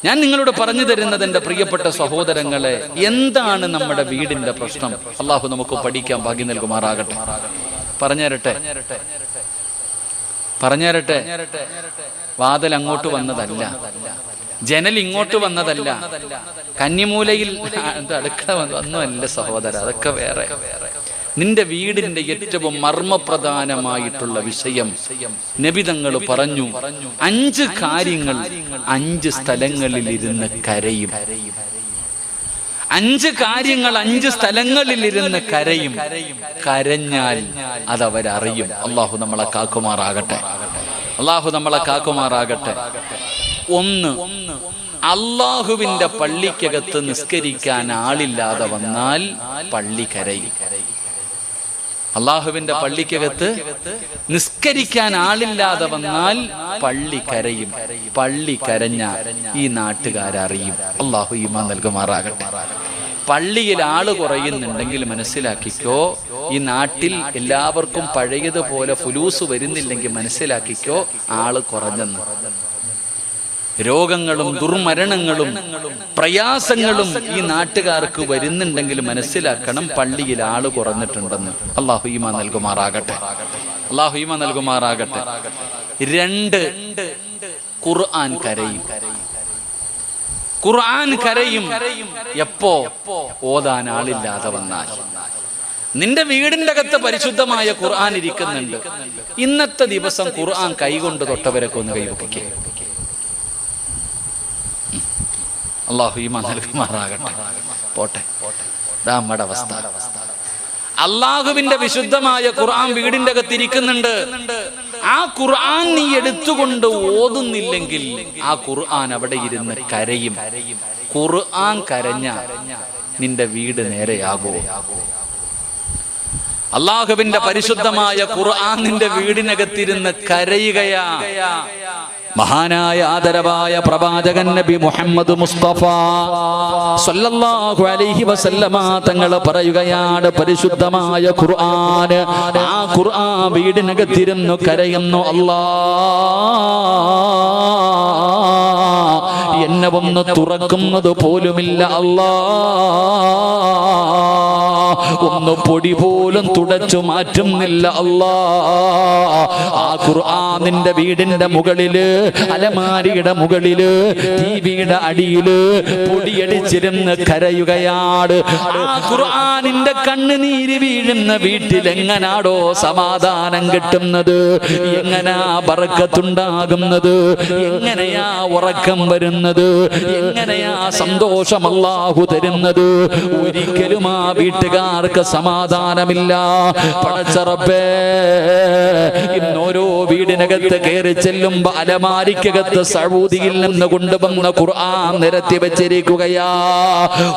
ഞാൻ നിങ്ങളോട് പറഞ്ഞു തരുന്നത് എൻ്റെ പ്രിയപ്പെട്ട സഹോദരങ്ങളെ, എന്താണ് നമ്മുടെ വീടിന്റെ പ്രശ്നം? അള്ളാഹു നമുക്ക് പഠിക്കാൻ ഭാഗ്യം നൽകുമാറാകട്ടെ. പറഞ്ഞുതരട്ടെ. വാതിൽ അങ്ങോട്ട് വന്നതല്ല, ജനൽ ഇങ്ങോട്ട് വന്നതല്ല, കന്നിമൂലയിൽ അടുക്കള വന്നല്ല സഹോദര, അതൊക്കെ വേറെ. നിന്റെ വീടിന്റെ ഏറ്റവും മർമ്മപ്രധാനമായിട്ടുള്ള വിഷയം നബി തങ്ങൾ പറഞ്ഞു, 5 കാര്യങ്ങൾ 5 സ്ഥലങ്ങളിൽ ഇരുന്ന് കരയും. 5 കാര്യങ്ങൾ 5 സ്ഥലങ്ങളിൽ ഇരുന്ന് കരയും. കരഞ്ഞാൽ അതവരറിയും. അള്ളാഹു നമ്മളെ കാക്കുമാറാകട്ടെ. 1, അള്ളാഹുവിന്റെ പള്ളിക്കകത്ത് നിസ്കരിക്കാൻ ആളില്ലാതെ വന്നാൽ പള്ളി കരയും. അള്ളാഹുവിന്റെ പള്ളിക്കകത്ത് നിസ്കരിക്കാൻ ആളില്ലാതെ വന്നാൽ പള്ളി കരയും. പള്ളി കരഞ്ഞ ഈ നാട്ടുകാരറിയും. അള്ളാഹു ഈമാൻ നൽകുമാറാകട്ടെ. പള്ളിയിൽ ആള് കുറയുന്നുണ്ടെങ്കിൽ മനസ്സിലാക്കിക്കോ, ഈ നാട്ടിൽ എല്ലാവർക്കും പഴയതുപോലെ ഫുലൂസ് വരുന്നില്ലെങ്കിൽ മനസ്സിലാക്കിക്കോ, ആള് കുറഞ്ഞെന്ന്. രോഗങ്ങളും ദുർമരണങ്ങളും പ്രയാസങ്ങളും ഈ നാട്ടുകാർക്ക് വരുന്നുണ്ടെങ്കിൽ മനസ്സിലാക്കണം, പള്ളിയിൽ ആള് കുറഞ്ഞിട്ടുണ്ടെന്ന്. അള്ളാഹു ഈമാൻ നൽകുമാറാകട്ടെ. 2, ഖുർആൻ കരയും. ഖുർആൻ കരയും എപ്പോ? ഓതാൻ ആളില്ലാതെ വന്നാൽ. നിന്റെ വീടിന്റെ അകത്ത് പരിശുദ്ധമായ ഖുർആൻ ഇരിക്കുന്നുണ്ട്. ഇന്നത്തെ ദിവസം ഖുർആൻ കൈകൊണ്ട് തൊട്ടവരൊക്കെ ഒന്ന് കൈവയ്ക്കേ. അള്ളാഹു ഈമാൻ നൽകുമാറാകട്ടെ. പോട്ടെ, നമ്മുടെ അവസ്ഥ. അള്ളാഹുവിന്റെ വിശുദ്ധമായ ഖുർആൻ വീടിന്റെ അകത്ത് ഇരിക്കുന്നുണ്ട്. ആ ഖുർആൻ നീ എടുത്തുകൊണ്ട് ഓതുന്നില്ലെങ്കിൽ ആ ഖുർആൻ അവിടെ ഇരുന്ന് കരയും. ഖുർആൻ കരഞ്ഞ നിന്റെ വീട് നേരെയാകോ? അള്ളാഹുവിന്റെ പരിശുദ്ധമായ ഖുർആൻ നിന്റെ വീടിനകത്തിരുന്ന് കരയുകയാ. മഹാനായ ആദരവായ പ്രവാചകൻ നബി മുഹമ്മദ് മുസ്തഫ സല്ലല്ലാഹു അലൈഹി വസല്ലമ തങ്ങൾ പറയുകയാണ്, പരിശുദ്ധമായ ഖുർആൻ, ആ ഖുർആൻ വീടിനകത്തിരുന്നു കരയുന്നു. അല്ലാഹ് എന്നെ ഒന്ന് തുറക്കുന്നത് പോലുമില്ല, അല്ലാഹ് ഒന്ന് പൊടി പോലും തുടച്ചു മാറ്റുന്നില്ല, അല്ലാഹ്. ആ ഖുർആൻ നിന്റെ വീടിന്റെ മുകളില്, അലമാരിയുടെ മുകളില്, ടിവിയുടെ അടിയില് പൊടിയടിച്ചിരുന്ന് കരയുകയാണ്. ആ ഖുർആനിന്റെ കണ്ണുനീര് വീഴുന്ന വീട്ടിൽ എങ്ങനാടോ സമാധാനം കിട്ടുന്നത്? എങ്ങനാ ബർക്കത്തുണ്ടാകുന്നത്? എങ്ങനെയാ ഉറക്കം വരുന്നത്? എങ്ങനെയാ സന്തോഷം അല്ലാഹു തരുന്നത്? ഒരിക്കലും ആ വീട്ടുകാർക്ക് സമാധാനമില്ല. പടച്ച റബ്ബേ, ഇന്നോരോ വീടിനകത്ത് കയറി ചെല്ലുമ്പോ അലമാരിക്കകത്ത് സഊദിയിൽ നിന്ന് കൊണ്ടുവന്ന ഖുർആൻ നിരത്തി വെച്ചിരിക്കുകയാ.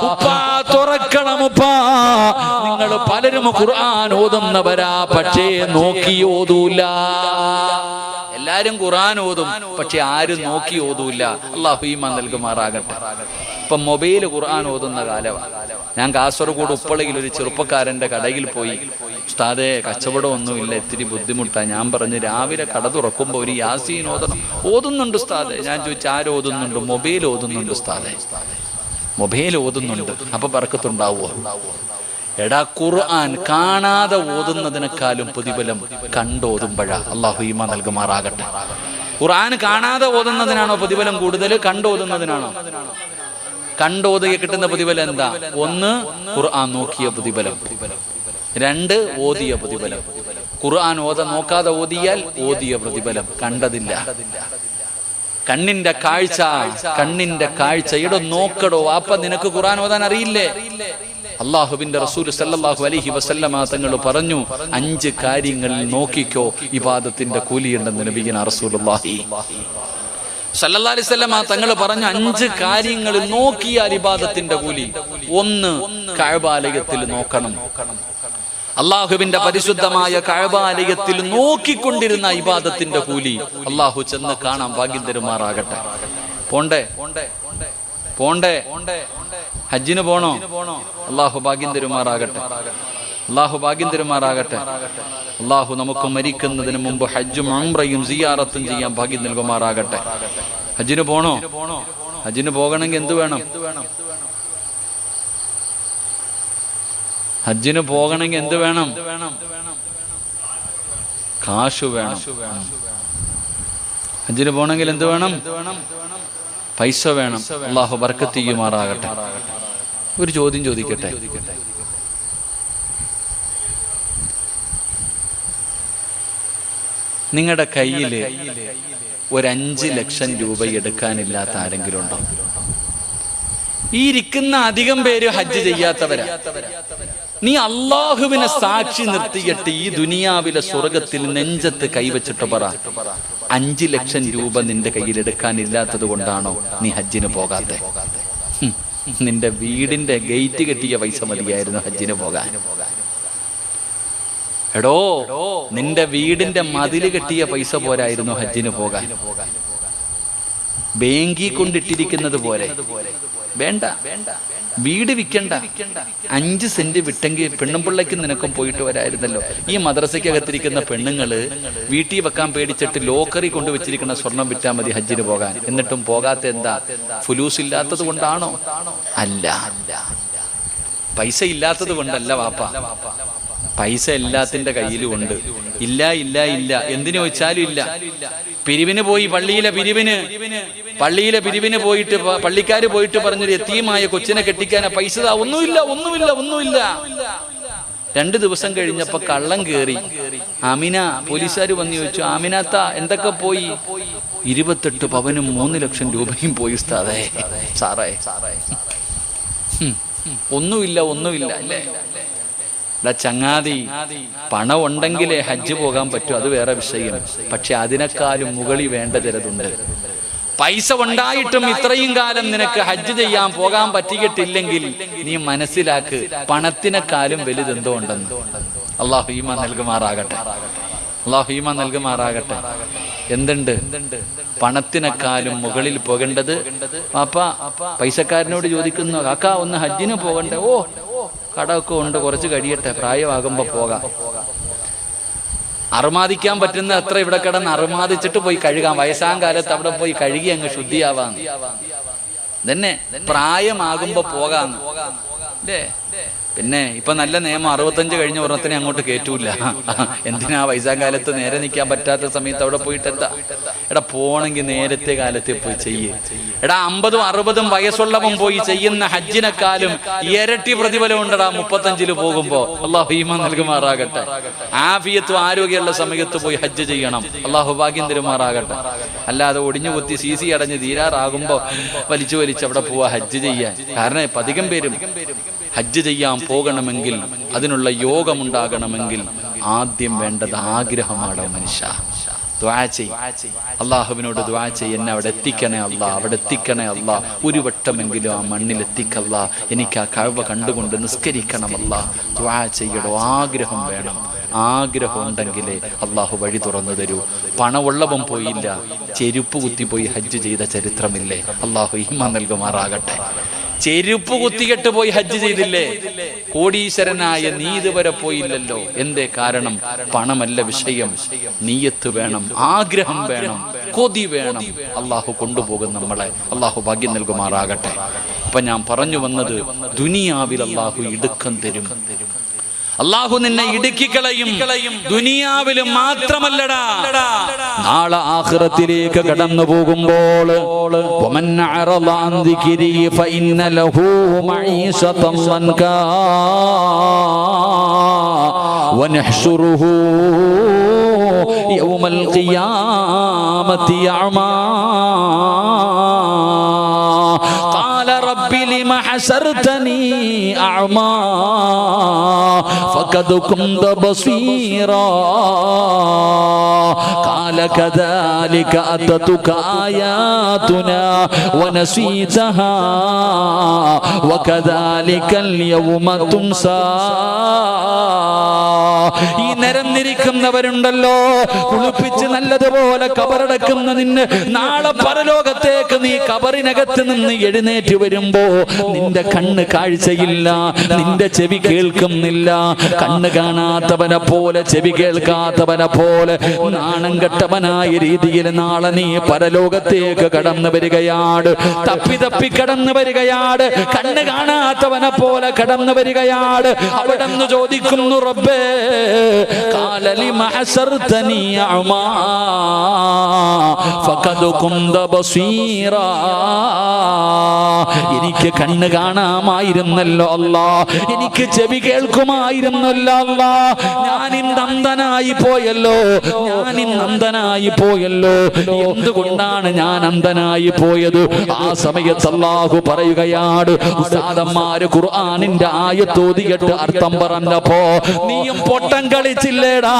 ഉപ്പാ തുറക്കണം ഉപ്പാ. നിങ്ങൾ പലരും ഖുർആൻ ഓതുന്നവരാ, പക്ഷേ നോക്കി ഓതൂല. എല്ലാരും ഖുർആൻ ഓതും, പക്ഷെ ആരും നോക്കി ഓതൂല. അല്ലാഹു ഈമാൻ നൽകുമാറാകട്ടെ. ഇപ്പൊ മൊബൈൽ ഖുർആൻ ഓതുന്ന കാലമാണ്. ഞാൻ കാസർഗോഡ് ഉപ്പളയിൽ ഒരു ചെറുപ്പക്കാരന്റെ കടയിൽ പോയി. ഉസ്താദേ, കച്ചവടമൊന്നുമില്ല, ഇത്തിരി ബുദ്ധിമുട്ടാണ്. ഞാൻ പറഞ്ഞു, രാവിലെ കട തുറക്കുമ്പോൾ ഒരു യാസീൻ ഓതുന്നുണ്ട് ഉസ്താദേ. ഞാൻ ചോദിച്ചു, ആരോതുന്നുണ്ട്? മൊബൈൽ ഓതുന്നുണ്ട് ഉസ്താദേ. മൊബൈൽ ഓതുന്നുണ്ട്, അപ്പൊ ബർക്കത്തുണ്ടാവോ? എടാ, ഖുർആൻ കാണാതെ ഓതുന്നതിനേക്കാളും പ്രതിഫലം കണ്ടോതുമ്പോഴാ. അല്ലാഹു ഈമാൻ നൽകുമാറാകട്ടെ. ഖുർആൻ കാണാതെ ഓതുന്നതിനാണോ പ്രതിഫലം കൂടുതൽ, കണ്ടോതുന്നതിനാണോ? കണ്ടോതുക കിട്ടുന്ന പ്രതിഫലം എന്താ? 1, ഖുർആൻ നോക്കിയ പ്രതിഫലം. 2, ഓതിയ പ്രതിഫലം. ഖുർആൻ നോക്കാതെ ഓതിയാൽ ഓതിയ പ്രതിഫലം, കണ്ടതില്ല. കണ്ണിന്റെ കാഴ്ച ഇടോ നോക്കടോ. അപ്പൊ നിനക്ക് ഖുർആൻ ഓതാൻ അറിയില്ലേ? അള്ളാഹുവിന്റെ റസൂൽ സല്ലല്ലാഹു അലൈഹി വസല്ലമ തങ്ങൾ പറഞ്ഞു, 5 കാര്യങ്ങളിൽ നോക്കിക്കോ, ഇബാദത്തിന്റെ കൂലിയുണ്ടെന്ന് നബിയുനാ റസൂലുള്ളാഹി സല്ലല്ലാഹു അലൈഹി വസല്ലമ തങ്ങൾ പറഞ്ഞു, 5 കാര്യങ്ങളിൽ നോക്കിയാൽ ഇബാദത്തിന്റെ കൂലി. 1, കഅബാലയത്തിൽ നോക്കണം. അള്ളാഹുവിന്റെ പരിശുദ്ധമായ കഅബാലയത്തിൽ നോക്കിക്കൊണ്ടിരുന്ന ഇബാദത്തിന്റെ കൂലി അള്ളാഹു ചെന്ന് കാണാൻ ഭാഗ്യം തരുമാറാകട്ടെ. പോണ്ടേ ഹജ്ജിന് പോണോ? അള്ളാഹു ഭാഗ്യം തരുമാറാകട്ടെ. അള്ളാഹു നമുക്ക് മരിക്കുന്നതിന് മുമ്പ് ഹജ്ജും ഉംറയും സിയാറത്തും ചെയ്യാൻ ഭാഗ്യം നൽകുമാറാകട്ടെ. ഹജ്ജിന് പോണോ? ഹജ്ജിന് പോകണമെങ്കിൽ എന്ത് വേണം? ഹജ്ജിന് പോകണമെങ്കിൽ എന്ത് വേണം? കാശ് വേണം. ഹജ്ജിന് പോകണമെങ്കിൽ എന്ത് വേണം? പൈസ വേണം. അല്ലാഹു ബർക്കത്ത് ചെയ്യുമാറാകട്ടെ. ഒരു ചോദ്യം ചോദിക്കട്ടെ, നിങ്ങളുടെ കയ്യിൽ ഒരു 5 ലക്ഷം രൂപ എടുക്കാനില്ലാത്ത ആരെങ്കിലും ഉണ്ടോ? ഈ ഇരിക്കുന്ന അധികം പേര് ഹജ്ജ് ചെയ്യാത്തവരാ. നീ അള്ളാഹുവിനെ സാക്ഷി നിർത്തിയിട്ട് ഈ ദുനിയാവിലെ സ്വർഗത്തിൽ നെഞ്ചത്ത് കൈവച്ചിട്ട് പറ, 5 ലക്ഷം രൂപ നിന്റെ കയ്യിൽ എടുക്കാനില്ലാത്തത് കൊണ്ടാണോ നീ ഹജ്ജിന് പോകാത്തെ? നിന്റെ വീടിന്റെ ഗേറ്റ് കെട്ടിയ പൈസ മതിയായിരുന്നു ഹജ്ജിന് പോകാൻ. എടോ, നിന്റെ വീടിന്റെ മതില് കെട്ടിയ പൈസ പോരായിരുന്നു ഹജ്ജിന് പോകാൻ. ബാങ്കിൽ കൊണ്ടിട്ടിരിക്കുന്നത് പോലെ വേണ്ട. വീട് വിൽക്കണ്ട, 5 സെന്റ് വിട്ടെങ്കിൽ പെണ്ണുമ്പിള്ളയ്ക്ക് നിനക്കും പോയിട്ട് വരായിരുന്നല്ലോ. ഈ മദ്രസയ്ക്കകത്തിരിക്കുന്ന പെണ്ണുങ്ങള് വീട്ടിൽ വെക്കാൻ പേടിച്ചിട്ട് ലോക്കറി കൊണ്ടുവച്ചിരിക്കുന്ന സ്വർണം വിറ്റാൽ മതി ഹജ്ജിന് പോകാൻ. എന്നിട്ടും പോകാത്ത എന്താ? ഫുലൂസ് ഇല്ലാത്തത് കൊണ്ടാണോ? അല്ല, പൈസ ഇല്ലാത്തത് കൊണ്ടല്ല വാപ്പ. പൈസ എല്ലാത്തിന്റെ കയ്യിലും ഉണ്ട്. ഇല്ല ഇല്ല ഇല്ല എന്തിനു ചോദിച്ചാലും ഇല്ല. പിരിവിന് പോയി, പള്ളിയിലെ പിരിവിന് പോയിട്ട് പള്ളിക്കാര് പോയിട്ട് പറഞ്ഞൊരു യതീമായ കൊച്ചിനെ കെട്ടിക്കാനാ പൈസ. ഒന്നുമില്ല. 2 ദിവസം കഴിഞ്ഞപ്പോ കള്ളം കേറി. ആമിന, പോലീസുകാര് വന്ന് ചോദിച്ചു, ആമിനാത്ത എന്തൊക്കെ പോയി? 28 പവനും 3 ലക്ഷം രൂപയും പോയി ഉസ്താദേ. സാറേ, ഒന്നുമില്ല അല്ലേ? ചങ്ങാതി, പണം ഉണ്ടെങ്കിലേ ഹജ്ജ് പോകാൻ പറ്റൂ, അത് വേറെ വിഷയം. പക്ഷെ അതിനേക്കാളും മുകളിൽ വേണ്ട ചിലതുണ്ട്. പൈസ ഉണ്ടായിട്ടും ഇത്രയും കാലം നിനക്ക് ഹജ്ജ് ചെയ്യാൻ പോകാൻ പറ്റിയിട്ടില്ലെങ്കിൽ നീ മനസ്സിലാക്ക്, പണത്തിനെക്കാളും വലുതെന്തോ ഉണ്ടെന്ന്. അല്ലാഹു ഈമാൻ നൽകുമാറാകട്ടെ. എന്തുണ്ട്? പണത്തിനെക്കാളും മുകളിൽ പോകേണ്ടത്. പാപ്പ പൈസക്കാരനോട് ചോദിക്കുന്നു, കാക്ക ഒന്ന് ഹജ്ജിന് പോകണ്ടേ? ഓ, കടമൊക്കെ ഉണ്ട്, കുറച്ച് കഴിയട്ടെ, പ്രായമാകുമ്പോ പോകാം. അറുമാദിക്കാൻ പറ്റുന്ന അത്ര ഇവിടെ കിടന്ന് അറുമാദിച്ചിട്ട് പോയി കഴുകാം. വയസ്സാം കാലത്ത് അവിടെ പോയി കഴുകി അങ്ങ് ശുദ്ധിയാവാന്ന്. തന്നെ പ്രായമാകുമ്പോ പോകാന്ന് അല്ലേ? പിന്നെ ഇപ്പൊ നല്ല നിയമം, 65 കഴിഞ്ഞ ഒരെണ്ണത്തിനെ അങ്ങോട്ട് കയറ്റൂല. എന്തിനാ വയസ്സാം കാലത്ത് നേരെ നിൽക്കാൻ പറ്റാത്ത സമയത്ത് അവിടെ പോയിട്ട് എന്താ? എടാ, പോണെങ്കിൽ നേരത്തെ കാലത്തെ പോയി ചെയ്യ്. എടാ, 50ഉം 60ഉം വയസ്സുള്ളവൻ പോയി ചെയ്യുന്ന ഹജ്ജിനെക്കാളും ഇരട്ടി പ്രതിഫലം ഉണ്ടടാ 35 പോകുമ്പോ. അല്ലാഹു ഈമാൻ നൽകുമാറാകട്ടെ. ആഫിയത്തും ആരോഗ്യമുള്ള സമയത്ത് പോയി ഹജ്ജ് ചെയ്യണം. അല്ലാഹു ഭാഗ്യം തരുമാറാകട്ടെ. അല്ലാതെ ഒടിഞ്ഞു കുത്തി CC അടഞ്ഞ് തീരാറാകുമ്പോ വലിച്ചു അവിടെ പോവാ ഹജ്ജ് ചെയ്യാൻ. കാരണം അധികം പേരും ഹജ്ജ് ചെയ്യാൻ പോകണമെങ്കിൽ, അതിനുള്ള യോഗമുണ്ടാകണമെങ്കിൽ ആദ്യം വേണ്ടത് ആഗ്രഹമാണ്. മനുഷ്യ ദുആ ചെയ്യ്, അള്ളാഹുവിനോട് ദുആ ചെയ്യ്, എന്നെ അവിടെ എത്തിക്കണേ അല്ലാ, ഒരു വട്ടമെങ്കിലും ആ മണ്ണിലെത്തിക്കല്ല, എനിക്ക് ആ കഅബ കണ്ടുകൊണ്ട് നിസ്കരിക്കണം അല്ലാ. ദുആ ചെയ്യടോ, ആഗ്രഹം വേണം. ആഗ്രഹം ഉണ്ടെങ്കിലേ അള്ളാഹു വഴി തുറന്നു തരൂ. പണമുള്ളവൻ പോയില്ല, ചെരുപ്പ് കുത്തിപ്പോയി ഹജ്ജ് ചെയ്ത ചരിത്രമില്ലേ? അള്ളാഹു ഈമാൻ നൽകുമാറാകട്ടെ. ചെരുപ്പ് കുത്തികെട്ട് പോയി ഹജ്ജ് ചെയ്തില്ലേ? കോടീശ്വരനായ നീ ഇതുവരെ പോയില്ലല്ലോ. എന്തേ കാരണം? പണമല്ല വിഷയം, നീയത്ത് വേണം, ആഗ്രഹം വേണം, കൊതി വേണം. അള്ളാഹു കൊണ്ടുപോകും നമ്മളെ. അള്ളാഹു ഭാഗ്യം നൽകുമാറാകട്ടെ. അപ്പൊ ഞാൻ പറഞ്ഞു വന്നത്, ദുനിയാവിൽ അള്ളാഹു ഇടുക്കം തരും. അള്ളാഹു നിന്നെ ഇടുക്കിക്കളയും. ദുനിയാവിലും മാത്രമല്ലടാ, നാളെ ആഖിറത്തിലേക്ക് കടന്നു പോകുമ്പോൾ വമൻ അറള അൻ ദിക്രി ഫഇന്ന ലഹു മഈശതൻ വൻകാ വനഹ്ശുറുഹു യൗമൽ ഖിയാമത്തി അഅമാ ഖാല റബ്ബി ലിമ ഹസർതനി അഅമാ فقد كنت بصيرا قال كذلك أتتك آياتنا ونسيتها وكذلك اليوم تنسى ഈ നിരന്നിരിക്കുന്നവരുണ്ടല്ലോ, കുളിപ്പിച്ച് നല്ലതുപോലെ കബറടക്കുന്ന നിന്നെ നാളെ പരലോകത്തേക്ക് നീ കബറിനകത്ത് നിന്ന് എഴുന്നേറ്റ് വരുമ്പോ നിന്റെ കണ്ണ് കാഴ്ചയില്ല, നിന്റെ ചെവി കേൾക്കുന്നില്ല. കണ്ണ് കാണാത്തവനെ പോലെ, ചെവി കേൾക്കാത്തവനെ പോലെ നാണം കെട്ടവനായ രീതിയിൽ നാളെ നീ പരലോകത്തേക്ക് കടന്നു വരികയാണ്. തപ്പി കടന്നു വരികയാണ്. കണ്ണ് കാണാത്തവനെ പോലെ കടന്നു വരികയാണ്. അവിടെ നിന്ന് ചോദിക്കുന്നു, റബ്ബേ ഖാലലി മഅസർതനി അമാ ഫഖദ് കുന്ത ബസീറാ. എനിക്ക് കണ്ണ് കാണാമായിരുന്നല്ലോ അല്ലാ, എനിക്ക് ചെവി കേൾക്കുമായിരുന്നല്ലോ അല്ലാ, ഞാനിന്ന് അന്ധനായി പോയല്ലോ, ഞാനിന്ന് അന്ധനായി പോയല്ലോ. എന്തുകൊണ്ടാണ് ഞാൻ അന്ധനായി പോയത്? ആ സമയത്ത് അല്ലാഹു പറയുകയാണ്, ഉസ്താദന്മാര് ഖുർആനിന്റെ ആയത്തോതിയിട്ട് അർത്ഥം പറഞ്ഞപ്പോ നീയും പൊട്ടം കളിച്ചില്ലേടാ.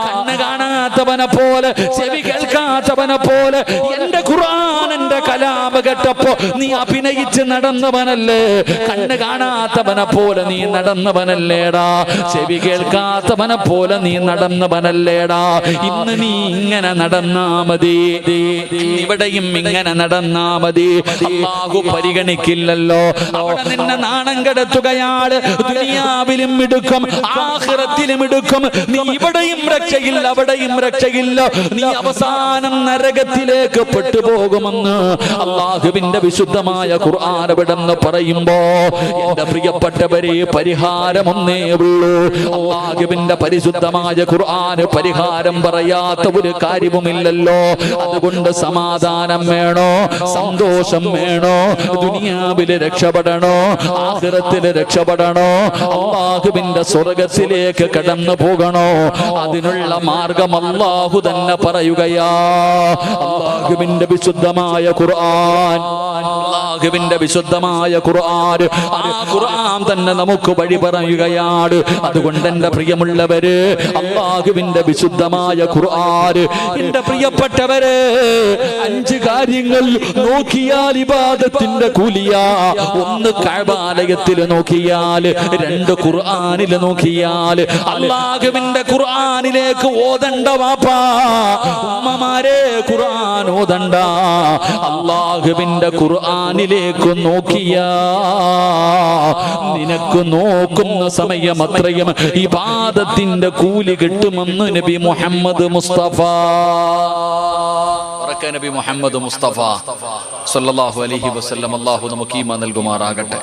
കണ്ണ് കാണാത്തവനെ പോലെ, ചെവി കേൾക്കാത്തവനെ പോലെ എന്റെ ഖുർആൻ, എന്റെ കലാമ് കേട്ടപ്പോ നീ അഭിനയിച്ച് നടന്നവനല്ലേ. കണ്ണ് കാണാത്തവനെ പോലെ നീ നടന്നവനല്ലേടാ, ചെവി കേൾക്കാത്തവനെ പോലെ നീ നടന്നവനല്ലേടാ. ഇന്ന് നീ ഇങ്ങനെ നടന്നാ മതി, ഇവിടെയും ഇങ്ങനെ നടന്നാ മതി. അല്ലാഹു പരിഗണിക്കില്ലല്ലോ. അവിടെ നിന്നെ നാണം കെടുത്തുകയാണ്. ദുനിയാവിലും എടുക്കും, ആഖിറത്തിലും എടുക്കും. നീ ഇവിടെയും രക്ഷയില്ല, അവിടെയും രക്ഷയില്ല. നീ അവസാനം നരകത്തിലേക്ക് പെട്ടുപോകുമെന്ന് അല്ലാഹുവിന്റെ വിശുദ്ധമായ ഖുർആൻ ഇവിടെന്ന് പറയുമ്പോ എന്റെ പ്രിയപ്പെട്ടവരെ, പരിഹാരമൊന്നേ ഉള്ളൂ. അല്ലാഹുവിന്റെ പരിശുദ്ധമായ ഖുർആൻ പരിഹാരം പറയാത്ത ഒരു കാര്യവുമില്ലല്ലോ. അതുകൊണ്ട് സമാധാനം വേണോ, സന്തോഷം വേണോ, ദുനിയാവില് രക്ഷപ്പെടണോ, ആഖിറത്തില് രക്ഷപ്പെടണോ, അല്ലാഹുവിന്റെ സ്വർഗത്തിലേക്ക് കടന്നു പോകണോ, അതിനുള്ള മാർഗം അല്ലാഹു തന്നെ പറയുകയാ. അല്ലാഹുവിന്റെ വിശുദ്ധമായ ഖുർആൻ, അല്ലാഹുവിന്റെ വിശുദ്ധമായ ഖുർആൻ, ആ ഖുർആൻ തന്നെ നമുക്ക് വഴി പറയുകയാണ്. അതുകൊണ്ട് എന്റെ പ്രിയമുള്ളവര്, അല്ലാഹുവിന്റെ വിശുദ്ധമായ ഖുർആൻ, എന്റെ പ്രിയപ്പെട്ടവര്, 5 കാര്യങ്ങൾ നോക്കിയാൽ ഇബാദത്തിന്റെ കൂലിയാ. 1 കഅബാലയത്തിൽ നോക്കിയാൽ, 2 ഖുർആനിൽ നോക്കിയാൽ. അല്ലാഹുവിന്റെ ഖുർആനിലേക്ക് ഓതണ്ട വാപ്പാ, ഉമ്മമാരെ ഖുർആൻ ഓതണ്ട. അല്ലാഹുവിന്റെ ഖുർആനിലേക്ക് നോക്കിയാ നിനക്ക് നോക്കുന്ന സമയം അത്രയും ഇബാദത്തിന്റെ കൂലി കിട്ടുമെന്ന് നബി മുഹമ്മദ് മുസ്തഫ, നബി മുഹമ്മദ് മുസ്തഫ സല്ലല്ലാഹു അലൈഹി വസല്ലം. അല്ലാഹു നമുക്ക് ഈമാൻ നൽകുമാറാകട്ടെ.